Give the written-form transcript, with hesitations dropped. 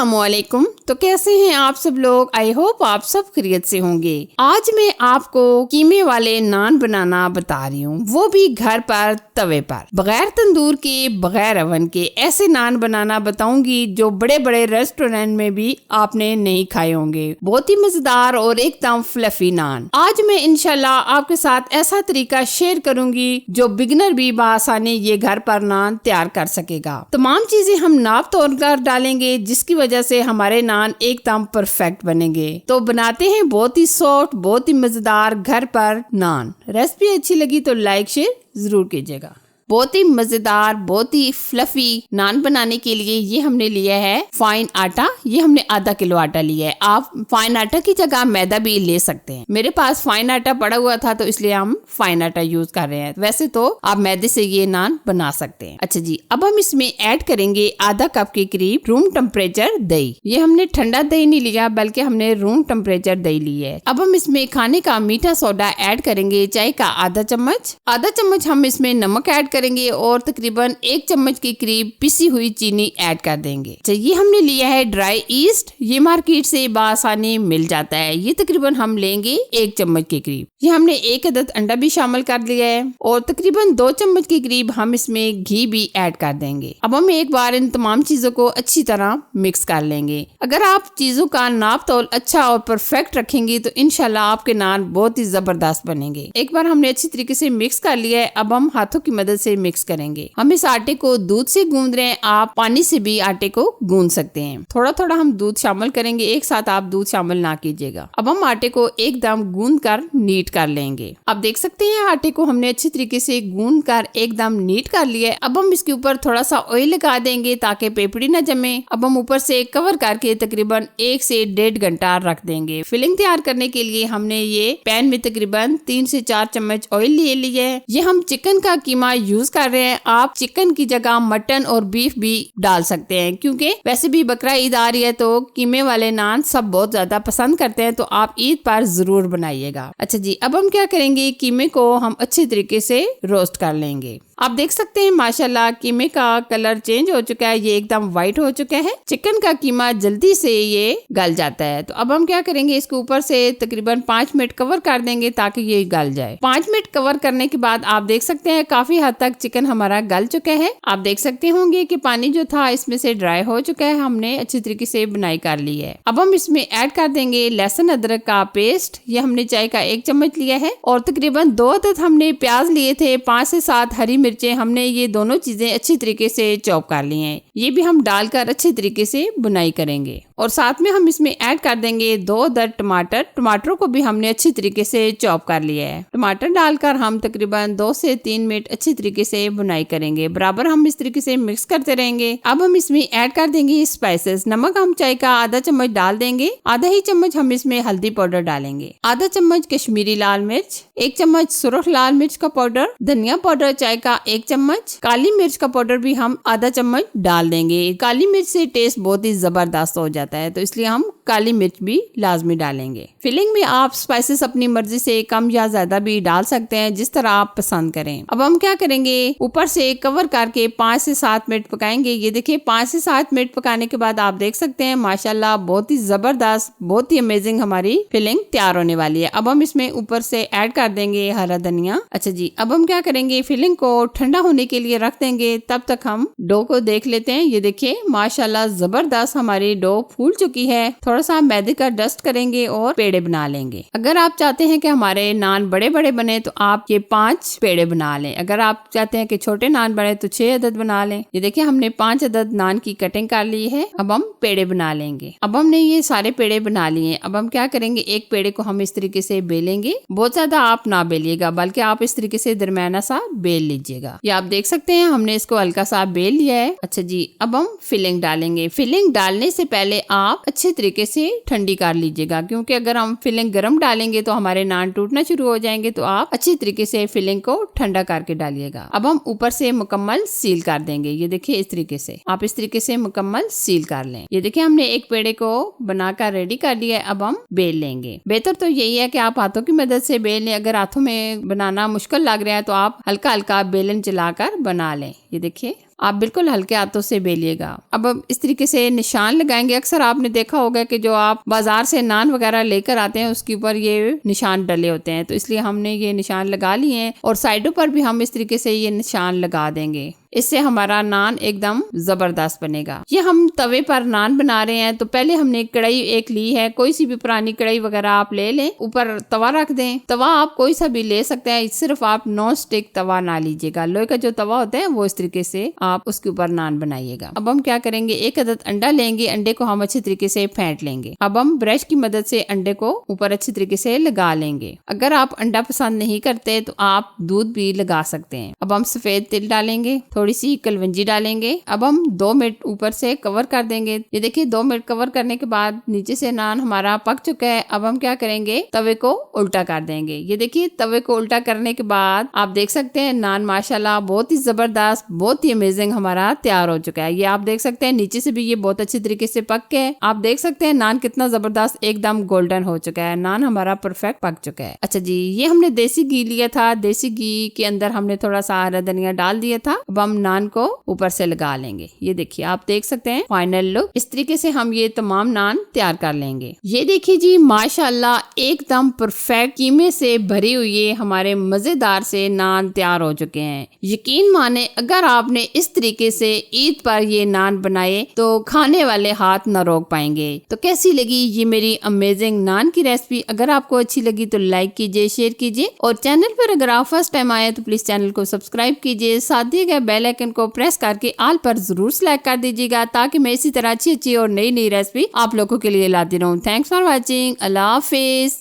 अस्सलामुअलैकुम। तो कैसे हैं आप सब लोग? आई होप आप सब खैरियत से होंगे। आज मैं आपको कीमे वाले नान बनाना बता रही हूँ, वो भी घर पर तवे पर, बगैर तंदूर के, बगैर अवन के। ऐसे नान बनाना बताऊंगी जो बड़े बड़े रेस्टोरेंट में भी आपने नहीं खाए होंगे। बहुत ही मजेदार और एकदम फ्लफी नान। आज मैं इंशाल्लाह आपके साथ ऐसा तरीका शेयर करूंगी जो बिगिनर भी बआसानी ये घर पर नान तैयार कर सकेगा। तमाम चीजें हम नाप तोल कर डालेंगे, जिसकी वजह से हमारे नान एकदम परफेक्ट बनेंगे। तो बनाते हैं बहुत ही सॉफ्ट, बहुत ही मजेदार घर पर नान। रेसिपी अच्छी लगी तो लाइक शेयर जरूर कीजिएगा। बहुत ही मजेदार, बहुत ही फ्लफी नान बनाने के लिए ये हमने लिया है फाइन आटा। ये हमने आधा किलो आटा लिया है। आप फाइन आटा की जगह मैदा भी ले सकते हैं। मेरे पास फाइन आटा पड़ा हुआ था तो इसलिए हम फाइन आटा यूज कर रहे हैं। वैसे तो आप मैदे से ये नान बना सकते हैं। अच्छा जी, अब हम इसमें ऐड करेंगे आधा कप के करीब रूम टेम्परेचर दही। ये हमने ठंडा दही नहीं लिया, बल्कि हमने रूम टेम्परेचर दही ली है। अब हम इसमें खाने का मीठा सोडा ऐड करेंगे, चाय का आधा चम्मच हम इसमें नमक ऐड करेंगे और तकरीबन 1 चम्मच के करीब पिसी हुई चीनी ऐड कर देंगे। ये हमने लिया है ड्राई ईस्ट। ये मार्केट से बआसानी मिल जाता है। ये तकरीबन हम लेंगे 1 चम्मच के करीब। ये हमने 1 अदद अंडा भी शामिल कर लिया है और तकरीबन 2 चम्मच के करीब हम इसमें घी भी ऐड कर देंगे। अब हम एक बार इन तमाम चीजों को अच्छी तरह मिक्स कर लेंगे। अगर आप चीजों का नाप तोल अच्छा और परफेक्ट रखेंगे तो इंशाल्लाह आपके नान बहुत ही जबरदस्त बनेंगे। एक बार हमने अच्छी तरीके से मिक्स कर लिया है। अब हम हाथों की मदद से मिक्स करेंगे। हम इस आटे को दूध से गूंद रहे हैं, आप पानी से भी आटे को गूंद सकते हैं। थोड़ा थोड़ा हम दूध शामिल करेंगे, एक साथ आप दूध शामिल ना कीजिएगा। अब हम आटे को एकदम गूंद कर नीट कर लेंगे। अब देख सकते हैं आटे को हमने अच्छी तरीके से गूंद कर एकदम नीट कर लिया है। अब हम इसके ऊपर थोड़ा सा ऑयल लगा देंगे ताकि पेपड़ी न जमे। अब हम ऊपर से कवर करके तकरीबन 1 से 1.5 घंटा रख देंगे। फिलिंग तैयार करने के लिए हमने ये पैन में तकरीबन 3 से 4 चम्मच ऑयल ले लिया है। ये हम चिकन का कीमा यूज कर रहे हैं। आप चिकन की जगह मटन और बीफ भी डाल सकते हैं, क्योंकि वैसे भी बकरा ईद आ रही है तो कीमे वाले नान सब बहुत ज्यादा पसंद करते हैं। तो आप ईद पर जरूर बनाइएगा। अच्छा जी, अब हम क्या करेंगे, कीमे को हम अच्छे तरीके से रोस्ट कर लेंगे। आप देख सकते हैं माशाल्लाह कीमे का कलर चेंज हो चुका है, ये एकदम व्हाइट हो चुका है। चिकन का कीमा जल्दी से ये गल जाता है। तो अब हम क्या करेंगे, इसके ऊपर से तकरीबन 5 मिनट कवर कर देंगे ताकि ये गल जाए। 5 मिनट कवर करने के बाद आप देख सकते हैं काफी हद तक चिकन हमारा गल चुका है। आप देख सकते होंगे कि पानी जो था इसमें से ड्राई हो चुका है। हमने अच्छी तरीके से बुनाई कर ली है। अब हम इसमें ऐड कर देंगे लहसुन अदरक का पेस्ट। ये हमने चाय का 1 चम्मच लिया है और तकरीबन 2 अदद हमने प्याज लिए थे, 5 से 7 हरी मिर्चें। हमने ये दोनों चीजें अच्छी तरीके से चॉप कर ली हैं। ये भी हम डालकर अच्छी तरीके से बुनाई करेंगे और साथ में हम इसमें ऐड कर देंगे 2 अदद टमाटर। टमाटरों को भी हमने अच्छी तरीके से चॉप कर लिया है। टमाटर डालकर हम तकरीबन 2 से 3 मिनट अच्छी तरीके से बुनाई करेंगे। बराबर हम इस तरीके से मिक्स करते रहेंगे। अब हम इसमें ऐड कर देंगे स्पाइसेस। नमक हम चाय का आधा चम्मच डाल देंगे। आधा ही चम्मच हम इसमें हल्दी पाउडर डालेंगे। आधा चम्मच कश्मीरी लाल मिर्च, 1 चम्मच सुरख लाल मिर्च का पाउडर, धनिया पाउडर चाय का 1 चम्मच, काली मिर्च का पाउडर भी हम आधा चम्मच डाल देंगे। काली मिर्च से टेस्ट बहुत ही जबरदस्त हो जाता है, तो इसलिए हम काली मिर्च भी लाजमी डालेंगे। फिलिंग में आप स्पाइसेस अपनी मर्जी से कम या ज्यादा भी डाल सकते हैं, जिस तरह आप पसंद करें। अब हम क्या करेंगे, ऊपर से कवर करके 5 से 7 मिनट पकाएंगे। ये देखिए 5 से 7 मिनट पकाने के बाद आप देख सकते हैं माशाल्लाह बहुत ही जबरदस्त, बहुत ही अमेजिंग हमारी फिलिंग तैयार होने वाली है। अब हम इसमें ऊपर से ऐड कर देंगे हरा धनिया। अच्छा जी, अब हम क्या करेंगे, फिलिंग को ठंडा होने के लिए रख देंगे। तब तक हम डो को देख लेते हैं। ये देखिए माशाल्लाह जबरदस्त हमारी डो फूल चुकी है। थोड़ा सा मैदे का डस्ट करेंगे और पेड़े बना लेंगे। अगर आप चाहते हैं कि हमारे नान बड़े बड़े बने तो आप ये 5 पेड़े बना लें। अगर आप चाहते हैं कि छोटे नान बने तो 6 अदद बना लें। ये देखिए हमने 5 अदद नान की कटिंग कर ली है। अब हम पेड़े बना लेंगे। अब हमने ये सारे पेड़े बना लिए। अब हम क्या करेंगे, एक पेड़े को हम इस तरीके से बेलेंगे। बहुत ज्यादा आप ना बेलिएगा, बल्कि आप इस तरीके से दरमियाना सा बेल लीजिएगा। ये आप देख सकते हैं हमने इसको हल्का सा बेल लिया है। अच्छा जी, अब हम फिलिंग डालेंगे। फिलिंग डालने से पहले आप अच्छे तरीके से ठंडी कर लीजिएगा, क्योंकि अगर हम फिलिंग गर्म डालेंगे तो हमारे नान टूटना शुरू हो जाएंगे। तो आप अच्छी तरीके से फिलिंग को ठंडा करके डालिएगा। अब हम ऊपर से मुकम्मल सील कर देंगे। ये देखिए इस तरीके से आप इस तरीके से मुकम्मल सील कर लें। ये देखिए हमने एक पेड़े को बनाकर रेडी कर लिया है। अब हम बेल लेंगे। बेहतर तो यही है कि आप हाथों की मदद से बेल लें। अगर हाथों में बनाना मुश्किल लग रहा है तो आप हल्का हल्का बेलन चलाकर बना लें। ये देखिए आप बिल्कुल हल्के हाथों से बेलिएगा। अब इस तरीके से निशान लगाएंगे। अक्सर आपने देखा होगा कि जो आप बाजार से नान वगैरह लेकर आते हैं उसके ऊपर ये निशान डले होते हैं, तो इसलिए हमने ये निशान लगा लिए हैं और साइडों पर भी हम इस तरीके से ये निशान लगा देंगे। इससे हमारा नान एकदम जबरदस्त बनेगा। ये हम तवे पर नान बना रहे हैं, तो पहले हमने कढ़ाई एक ली है, कोई सी भी पुरानी कढ़ाई वगैरह आप ले लें, ऊपर तवा रख दें। तवा आप कोई सा भी ले सकते हैं, सिर्फ आप नॉन स्टिक तवा ना लीजिएगा। लोहे का जो तवा होता है वो इस तरीके से आप उसके ऊपर नान बनाइएगा। अब हम क्या करेंगे, एक अदद अंडा लेंगे, अंडे को हम अच्छी तरीके से फेंट लेंगे। अब हम ब्रश की मदद से अंडे को ऊपर अच्छी तरीके से लगा लेंगे। अगर आप अंडा पसंद नहीं करते तो आप दूध भी लगा सकते हैं। अब हम सफेद तिल डालेंगे, थोड़ी सी कलवंजी डालेंगे। अब हम 2 मिनट ऊपर से कवर कर देंगे। ये देखिए 2 मिनट कवर करने के बाद नीचे से नान हमारा पक चुका है। अब हम क्या करेंगे, तवे को उल्टा कर देंगे। ये देखिए तवे को उल्टा करने के बाद आप देख सकते हैं नान माशाल्लाह बहुत ही जबरदस्त, बहुत ही अमेजिंग हमारा तैयार हो चुका है। ये आप देख सकते हैं नीचे से भी ये बहुत अच्छी तरीके से पक के, आप देख सकते हैं नान कितना जबरदस्त एकदम गोल्डन हो चुका है। नान हमारा परफेक्ट पक चुका है। अच्छा जी, ये हमने देसी घी लिया था, देसी घी के अंदर हमने थोड़ा सा हरा धनिया डाल दिया था। अब हम नान को ऊपर से लगा लेंगे। ये देखिए आप देख सकते हैं फाइनल लुक। इस तरीके से हम ये तमाम नान तैयार कर लेंगे। ये देखिए जी माशाल्लाह एकदम परफेक्ट कीमे से भरी हुई हमारे मजेदार से नान तैयार हो चुके हैं। यकीन माने अगर आपने इस तरीके से ईद पर ये नान बनाए तो खाने वाले हाथ न रोक पाएंगे। तो कैसी लगी ये मेरी अमेजिंग नान की रेसिपी? अगर आपको अच्छी लगी तो लाइक कीजिए, शेयर कीजिए और चैनल पर अगर आप फर्स्ट टाइम आए तो प्लीज चैनल को सब्सक्राइब कीजिए। साथ दिए गए बेल आइकन को प्रेस करके आल पर जरूर सेलेक्ट कर दीजिएगा ताकि मैं इसी तरह अच्छी और नई रेसिपी आप लोगों के लिए लाती रहूं। Thanks for watching. Allah Hafiz.